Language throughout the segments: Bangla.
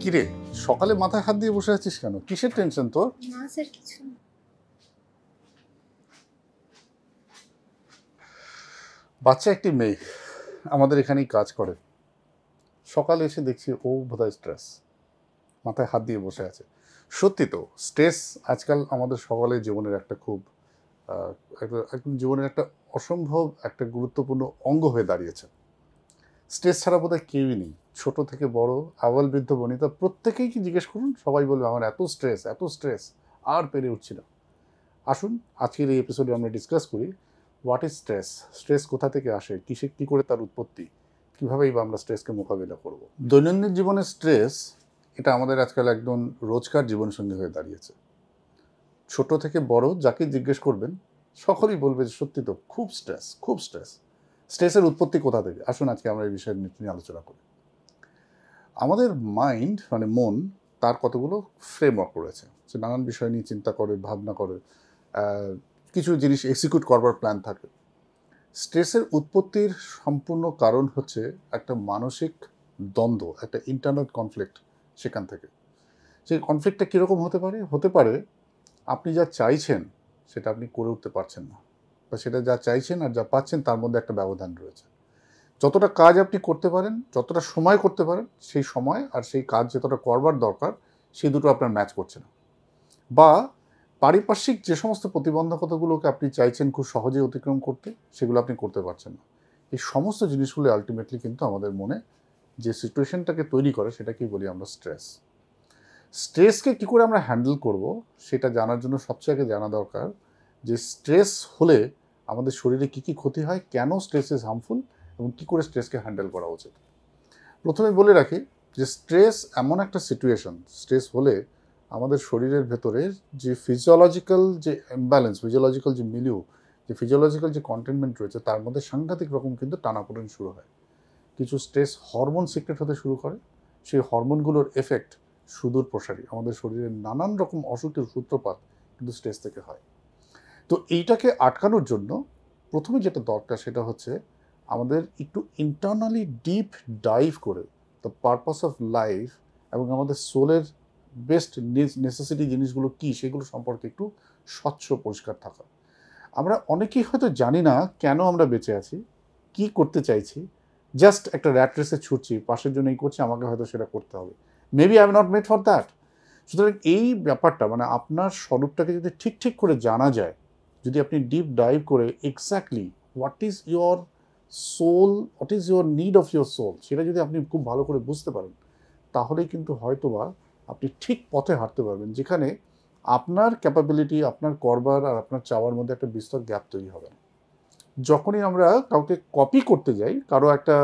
কিরে সকালে মাথায় হাত দিয়ে বসে আছিস কেন? কিসের টেনশন তোর? না স্যার, কিছু না। বাচ্চা একটি মেয়ে আমাদের এখানেই কাজ করে। সকালে এসে দেখছি ও বোধহয় স্ট্রেস, মাথায় হাত দিয়ে বসে আছে। সত্যি তো, স্ট্রেস আজকাল আমাদের সকলের জীবনের একটা খুব একদম জীবনের একটা অসম্ভব একটা গুরুত্বপূর্ণ অঙ্গ হয়ে দাঁড়িয়েছে। স্ট্রেস ছাড়া বোধহয় কেউই নেই, ছোট থেকে বড়, আবাল বৃদ্ধ বনিতা, প্রত্যেকেই কি জিজ্ঞেস করুন, সবাই বলবে আমার এত স্ট্রেস আর পেরে উঠছি না। আসুন আজকের এই এপিসোডে আমরা ডিসকাস করি হোয়াট ইজ স্ট্রেস, স্ট্রেস কোথা থেকে আসে, কী করে তার উৎপত্তি, কীভাবেই বা আমরা স্ট্রেসকে মোকাবিলা করব। দৈনন্দিন জীবনে স্ট্রেস এটা আমাদের আজকাল একদম রোজকার জীবনসঙ্গী হয়ে দাঁড়িয়েছে। ছোট থেকে বড় যাকে জিজ্ঞেস করবেন সকলেই বলবে যে সত্যি তো, খুব স্ট্রেস। স্ট্রেসের উৎপত্তি কোথা থেকে? আসুন আজকে আমরা এই বিষয়ে নিয়ে আলোচনা করি। আমাদের মাইন্ড মানে মন, তার কতগুলো ফ্রেমওয়ার্ক রয়েছে, সে নানান বিষয় নিয়ে চিন্তা করে, ভাবনা করে, কিছু জিনিস এক্সিকিউট করবার প্ল্যান থাকে। স্ট্রেসের উৎপত্তির সম্পূর্ণ কারণ হচ্ছে একটা মানসিক দ্বন্দ্ব, একটা ইন্টারনাল কনফ্লিক্ট। সেখান থেকে সেই কনফ্লিক্টটা কীরকম হতে পারে আপনি যা চাইছেন সেটা আপনি করে উঠতে পারছেন না, বা সেটা যা চাইছেন আর যা পাচ্ছেন তার মধ্যে একটা ব্যবধান রয়েছে। যতটা কাজ আপনি করতে পারেন, যতটা সময় করতে পারেন, সেই সময় আর সেই কাজ যতটা করবার দরকার সেই দুটো আপনার ম্যাচ করছে না। বা পারিপার্শ্বিক যে সমস্ত প্রতিবন্ধকতাগুলোকে আপনি চাইছেন খুব সহজে অতিক্রম করতে, সেগুলো আপনি করতে পারছেন না। এই সমস্ত জিনিসগুলো আলটিমেটলি কিন্তু আমাদের মনে যে সিচুয়েশনটাকে তৈরি করে সেটাকেই বলি আমরা স্ট্রেস। স্ট্রেসকে কী করে আমরা হ্যান্ডেল করব সেটা জানার জন্য সবচেয়ে আগে জানা দরকার যে স্ট্রেস হলে আমাদের শরীরে কী ক্ষতি হয়, কেন স্ট্রেস ইজ হার্মফুল, এবং কী করে স্ট্রেসকে হ্যান্ডেল করা উচিত। প্রথমে বলে রাখি যে স্ট্রেস এমন একটা সিচুয়েশন, স্ট্রেস হলে আমাদের শরীরের ভেতরে যে ফিজিওলজিক্যাল যে ইমব্যালেন্স, ফিজিওলজিক্যাল যে মিলিউ, যে ফিজিওলজিক্যাল যে কন্টেনমেন্ট রয়েছে তার মধ্যে সাংঘাতিক রকম কিন্তু টানাপোড়েন শুরু হয়। কিছু স্ট্রেস হরমোন সিক্রেট হতে শুরু করে, সেই হরমোনগুলোর এফেক্ট সুদূর প্রসারী, আমাদের শরীরের নানান রকম অসুখের সূত্রপাত কিন্তু স্ট্রেস থেকে হয়। তো এইটাকে আটকানোর জন্য প্রথমে যেটা দরকার সেটা হচ্ছে আমাদের একটু ইন্টারনালি ডিপ ডাইভ করে দ্য পারপাস অফ লাইফ এবং আমাদের সোলের বেস্ট নেসেসিটি জিনিসগুলো কী সেগুলো সম্পর্কে একটু স্বচ্ছ পরিষ্কার থাকা। আমরা অনেকেই হয়তো জানি না কেন আমরা বেঁচে আছি, কি করতে চাইছি, জাস্ট একটা র্যাট রেসে ছুটছি, পাশের জন্য এই করছি, আমাকে হয়তো সেটা করতে হবে, maybe I am not made for that. সুতরাং এই ব্যাপারটা মানে আপনার স্বরূপটাকে যদি ঠিক করে জানা যায়, যদি আপনি ডিপ ডাইভ করে exactly what is your soul, what is your need of your soul, সেটা যদি আপনি খুব ভালো করে বুঝতে পারেন, তাহলেই কিন্তু হয়তোবা আপনি ঠিক পথে হাঁটতে পারবেন, যেখানে আপনার ক্যাপাবিলিটি, আপনার করবার আর আপনার চাওয়ার মধ্যে একটা বিস্তর গ্যাপ তৈরি হবে না। যখনই আমরা কাউকে কপি করতে যাই, কারো একটা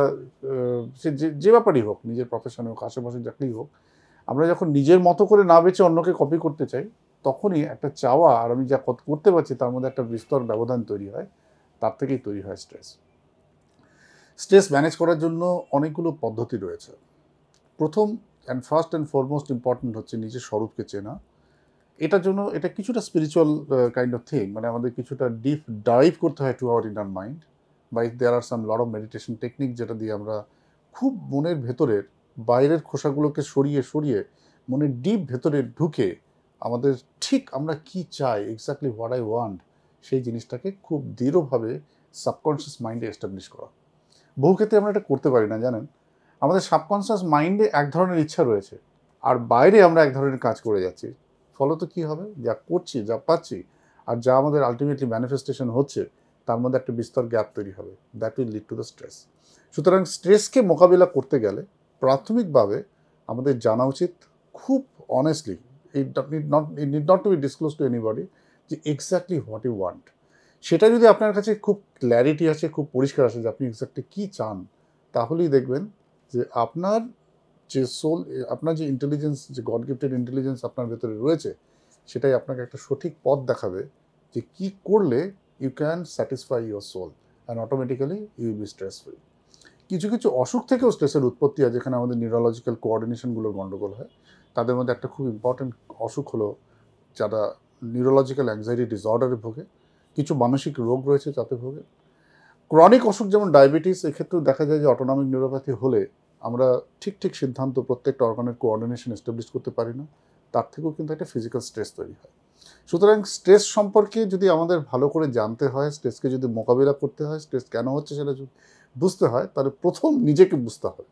সে যে ব্যাপারই হোক, নিজের প্রফেশনে হোক, আশেপাশে চাকরি হোক, আমরা যখন নিজের মতো করে না বেঁচে অন্যকে কপি করতে চাই, তখনই একটা চাওয়া আর আমি যা করতে পারছি তার মধ্যে একটা বিস্তর ব্যবধান তৈরি হয়, তার থেকেই তৈরি হয় স্ট্রেস। স্ট্রেস ম্যানেজ করার জন্য অনেকগুলো পদ্ধতি রয়েছে। প্রথম ফার্স্ট অ্যান্ড ফরমোস্ট ইম্পর্টেন্ট হচ্ছে নিজের স্বরূপকে চেনা। এটার জন্য এটা কিছুটা স্পিরিচুয়াল কাইন্ড অফ থিং, মানে আমাদের কিছুটা ডিপ ডাইভ করতে হয় টু আওয়ার ইনার মাইন্ড, বা দেয়ার আর সাম লট অফ মেডিটেশন টেকনিক, যেটা দিয়ে আমরা খুব মনের ভেতরের বাইরের খোসাগুলোকে সরিয়ে মনের ডিপ ভেতরে ঢুকে আমাদের ঠিক আমরা কি চাই, এক্স্যাক্টলি হোয়াট আই ওয়ান্ট, সেই জিনিসটাকে খুব দৃঢ়ভাবে সাবকনশিয়াস মাইন্ডে এস্টাবলিশ করা। বহু ক্ষেত্রে আমরা এটা করতে পারি না, জানেন। আমাদের সাবকনশিয়াস মাইন্ডে এক ধরনের ইচ্ছা রয়েছে আর বাইরে আমরা এক ধরনের কাজ করে যাচ্ছি। ফলত কী হবে, যা করছি, যা পাচ্ছি আর যা আমাদের আলটিমেটলি ম্যানিফেস্টেশন হচ্ছে তার মধ্যে একটা বিস্তর গ্যাপ তৈরি হবে, that will lead to the stress. সুতরাং স্ট্রেসকে মোকাবিলা করতে গেলে প্রাথমিকভাবে আমাদের জানা উচিত খুব honestly, it need not to be disclose to anybody, যে এক্স্যাক্টলি হোয়াট ইউ ওয়ান্ট। সেটা যদি আপনার কাছে খুব ক্ল্যারিটি আছে, খুব পরিষ্কার আছে যে আপনি এক্স্যাক্টলি কী চান, তাহলেই দেখবেন যে আপনার যে সোল, আপনার যে ইন্টেলিজেন্স, যে গড গিফটেড ইন্টেলিজেন্স আপনার ভেতরে রয়েছে, সেটাই আপনাকে একটা সঠিক পথ দেখাবে যে কী করলে you can satisfy your soul and automatically you will be stress free. কিছু অসুখ থেকেও স্ট্রেসের উৎপত্তি হয়, যেখানে আমাদের নিউরোলজিক্যাল কোঅর্ডিনেশনগুলোর গণ্ডগোল হয়। তাদের মধ্যে একটা খুব ইম্পর্টেন্ট অসুখ হলো যারা নিউরোলজিক্যাল অ্যাংজাইটি ডিসঅর্ডারে ভোগে, কিছু মানসিক রোগ রয়েছে যাতে ভোগে। ক্রনিক অসুখ যেমন ডায়াবেটিস, এক্ষেত্রেও দেখা যায় যে অটোনমিক নিউরোপ্যাথি হলে আমরা ঠিক সিদ্ধান্ত প্রত্যেকটা অর্গানের কোঅর্ডিনেশন এস্টাবলিশ করতে পারি না, তার থেকেও কিন্তু একটা ফিজিক্যাল স্ট্রেস তৈরি হয়। সুতরাং স্ট্রেস সম্পর্কে যদি আমাদের ভালো করে জানতে হয়, স্ট্রেসকে যদি মোকাবিলা করতে হয়, স্ট্রেস কেন হচ্ছে সেটা যদি বুঝতে হয়, তাহলে প্রথম নিজেকে বুঝতে হবে।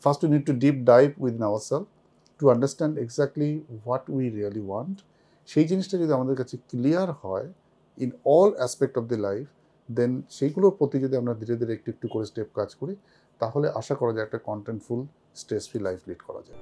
First we need to deep dive within ourselves to understand exactly what we really want. সেই জিনিসটা যদি আমাদের কাছে ক্লিয়ার হয় in all aspect of the life, then সেইগুলোর প্রতি যদি আমরা ধীরে ধীরে একটু করে স্টেপ কাজ করি, তাহলে আশা করা যায় একটা কন্টেন্টফুল স্ট্রেস ফ্রি লাইফ লিড করা যায়।